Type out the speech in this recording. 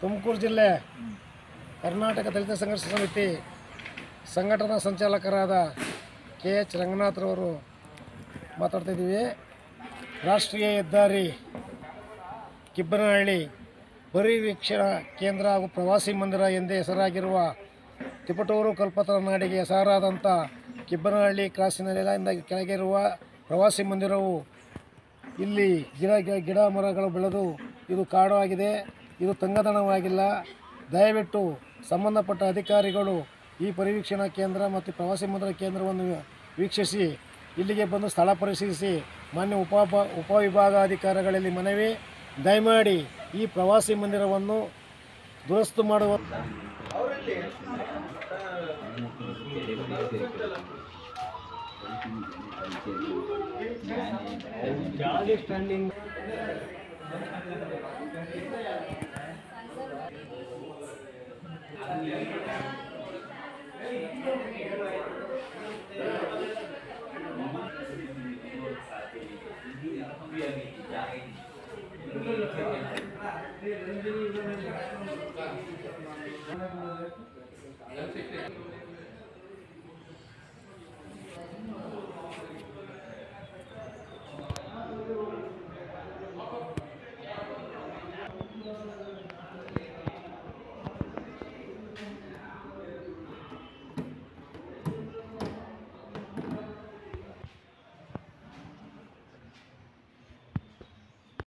ತುಮಕೂರು ಜಿಲ್ಲೆ ಕರ್ನಾಟಕ ದಲಿತ ಸಂಘರ್ಷ ಸಮಿತಿ ಸಂಘಟನಾ ಸಂಚಾಲಕರಾದ KH ರಂಗನಾಥ್ರವರು ಮಾತಾಡ್ತಾಯಿದ್ದೀವಿ. ರಾಷ್ಟ್ರೀಯ ಹೆದ್ದಾರಿ ಕಿಬ್ಬನಹಳ್ಳಿ ಪರಿವೀಕ್ಷಣಾ ಕೇಂದ್ರ ಹಾಗೂ ಪ್ರವಾಸಿ ಮಂದಿರ ಎಂದೇ ಹೆಸರಾಗಿರುವ ತಿಪಟೂರು ಕಲ್ಪತರು ನಾಡಿಗೆ ಹೆಸರಾದಂಥ ಕಿಬ್ಬನಹಳ್ಳಿ ಕ್ರಾಸಿನ ನೆಲೆಯಿಂದ ಕೆಳಗಿರುವ ಪ್ರವಾಸಿ ಮಂದಿರವು ಇಲ್ಲಿ ಗಿಡ ಮರಗಳು ಬೆಳೆದು ಇದು ಕಾಡು ಆಗಿದೆ. ಇದು ತಂಗದಾಣವಾಗಿಲ್ಲ. ದಯವಿಟ್ಟು ಸಂಬಂಧಪಟ್ಟ ಅಧಿಕಾರಿಗಳು ಈ ಪರಿವೀಕ್ಷಣಾ ಕೇಂದ್ರ ಮತ್ತು ಪ್ರವಾಸಿ ಮಂದಿರ ಕೇಂದ್ರವನ್ನು ವೀಕ್ಷಿಸಿ ಇಲ್ಲಿಗೆ ಬಂದು ಸ್ಥಳ ಪರಿಶೀಲಿಸಿ ಮಾನ್ಯ ಉಪವಿಭಾಗಾಧಿಕಾರಿಗಳಲ್ಲಿ ಮನವಿ, ದಯಮಾಡಿ ಈ ಪ್ರವಾಸಿ ಮಂದಿರವನ್ನು ದುರಸ್ತು ಮಾಡುವ